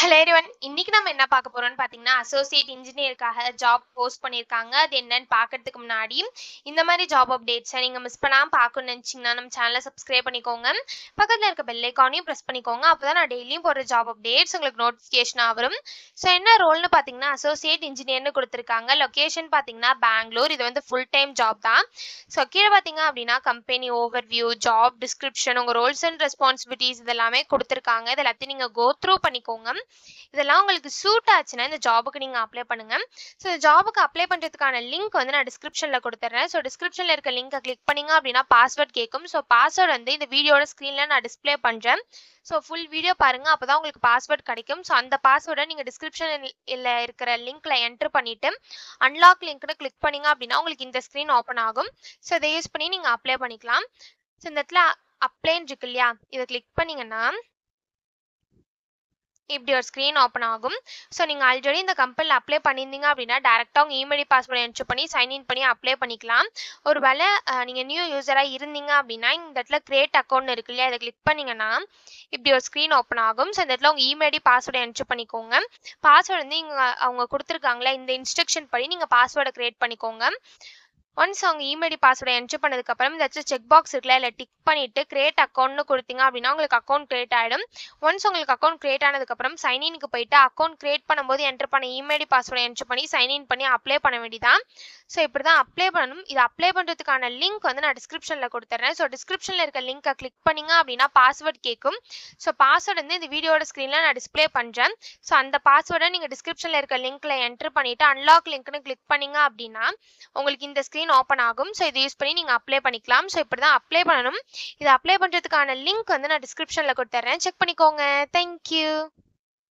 Hello everyone. இன்னைக்கு நம்ம என்ன பார்க்க போறோம்னு பார்த்தீங்கன்னா, அசோசியேட் இன்ஜினியருக்காக ஜாப் போஸ்ட் பண்ணியிருக்காங்க. அது என்னன்னு பார்க்கறதுக்கு முன்னாடி, இந்த மாதிரி ஜாப் அப்டேட்ஸை நீங்க மிஸ் பண்ணாம பார்க்கணும்னு நினைச்சீங்கன்னா, நம்ம சேனலை சப்ஸ்கிரைப் பண்ணிக்கோங்க. பக்கத்துல இருக்க பெல் ஐக்கானையும் பிரஸ் பண்ணிக்கோங்க. அப்பதான் நான் டெய்லியும் போடுற ஜாப் அப்டேட்ஸ் உங்களுக்கு நோட்டிஃபிகேஷனா வரும். ஸோ என்ன ரோல்னு பார்த்தீங்கன்னா, அசோசியேட் இன்ஜினியர்னு கொடுத்துருக்காங்க. லொகேஷன் பார்த்தீங்கன்னா பெங்களூர். இது வந்து ஃபுல் டைம் ஜாப் தான். ஸோ கீழே பார்த்தீங்க அப்படின்னா கம்பெனி ஓவர்வியூ, ஜாப் டிஸ்கிரிப்ஷன், உங்க ரோல்ஸ் அண்ட் ரெஸ்பான்சிபிலிட்டிஸ் இதெல்லாமே கொடுத்துருக்காங்க. இது எல்லாத்தையும் நீங்க கோ த்ரூ பண்ணிக்கோங்க. இதெல்லாம் உங்களுக்கு சூட் ஆச்சுன்னா இந்த ஜாபுக்கு நீங்க அப்ளை பண்ணுங்க. ஸோ இந்த ஜாபுக்கு அப்ளை பண்றதுக்கான லிங்க் வந்து நான் டிஸ்கிரிப்ஷன்ல கொடுத்துறேன். ஸோ டிஸ்கிரிப்ஷன்ல இருக்க லிங்கை கிளிக் பண்ணீங்க அப்படின்னா பாஸ்வேர்ட் கேட்கும். ஸோ பாஸ்வேர்ட் வந்து இந்த வீடியோட ஸ்க்ரீன்ல நான் டிஸ்பிளே பண்றேன். ஸோ ஃபுல் வீடியோ பாருங்க, அப்பதான் உங்களுக்கு பாஸ்வேர்ட் கிடைக்கும். ஸோ அந்த பாஸ்வேர்டை நீங்க டிஸ்கிரிப்ஷன்ல இருக்கிற லிங்க்ல என்டர் பண்ணிட்டு அன்லாக் லிங்க்னு கிளிக் பண்ணீங்க அப்படின்னா உங்களுக்கு இந்த ஸ்க்ரீன் ஓப்பன் ஆகும். ஸோ இதை யூஸ் பண்ணி நீங்க அப்ளை பண்ணிக்கலாம். ஸோ இந்த இடத்துல அப்ளைன்னு இருக்கு இல்லையா, இதை கிளிக் பண்ணீங்கன்னா இப்படி ஒரு ஸ்க்ரீன் ஓப்பன் ஆகும். ஸோ நீங்கள் ஆல்ரெடி இந்த கம்பெனியில் அப்ளை பண்ணியிருந்தீங்க அப்படின்னா டேரெக்டாக உங்கள் இமெயில் பாஸ்வேர்டு என்ட்ரு பண்ணி சைன்இன் பண்ணி அப்ளை பண்ணிக்கலாம். ஒரு வேளை நீங்கள் நியூ யூஸராக இருந்தீங்க அப்படின்னா இந்த இடத்துல கிரியேட் அக்கௌண்ட் இருக்கு இல்லையா, இதை கிளிக் பண்ணிங்கன்னா இப்படி ஒரு ஸ்க்ரீன் ஓப்பன் ஆகும். ஸோ இந்த இடத்துல உங்கள் இமெயில் பாஸ்வேர்டை என்ட்ரு பண்ணிக்கோங்க. பாஸ்வேர்டு வந்து அவங்க கொடுத்துருக்காங்களே இந்த இன்ஸ்ட்ரக்ஷன் படி நீங்கள் பாஸ்வேர்டை கிரியேட் பண்ணிக்கோங்க. ஒன்ஸ் அவங்க இமெயில் பாஸ்வேர்டை என்ட்ரு பண்ணதுக்கப்புறம் இந்த செக் பாக்ஸ் இருக்குல்ல, இல்லை டிக் பண்ணிட்டு கிரியேட் அக்கௌண்ட்னு கொடுத்தீங்க அப்படின்னா உங்களுக்கு அக்கௌண்ட் கிரியேட் ஆகிடும். ஒன்ஸ் உங்களுக்கு அக்கௌண்ட் கிரியேட் ஆனதுக்கப்புறம் சைன்இனுக்கு போயிட்டு அக்கௌண்ட் கிரியேட் பண்ணும்போது என்ட்ரு பண்ண இமெயில் பாஸ்வேர்டை என்ட்ரு பண்ணி சைன்இன் பண்ணி அப்ளை பண்ண வேண்டியதான். ஸோ இப்படி தான் அப்ளை பண்ணணும். இது அப்ளை பண்ணுறதுக்கான லிங்க் வந்து நான் டிஸ்கிரிப்ஷனில் கொடுத்துட்றேன். ஸோ டிஸ்கிரிப்ஷனில் இருக்க லிங்கை கிளிக் பண்ணிங்க அப்படின்னா பாஸ்வேர்ட் கேட்கும். ஸோ பாஸ்வேர்டு வந்து இந்த வீடியோட ஸ்க்ரீனில் நான் டிஸ்பிளே பண்ணுறேன். ஸோ அந்த பாஸ்வேர்டை நீங்கள் டிஸ்கிரிப்ஷனில் இருக்க லிங்க்ல என்ட்ரு பண்ணிவிட்டு அன்லாக் லிங்க்னு கிளிக் பண்ணிங்க அப்படின்னா உங்களுக்கு இந்த ஸ்க்ரீன் ஓப்பன் ஆகும். ஸோ இதை யூஸ் பண்ணி நீங்கள் அப்ளை பண்ணிக்கலாம். ஸோ இப்படி தான் அப்ளை பண்ணணும். இதை அப்ளை பண்ணுறதுக்கான லிங்க் வந்து நான் டிஸ்கிரிப்ஷனில் கொடுத்துட்றேன். செக் பண்ணிக்கோங்க. தேங்க்யூ.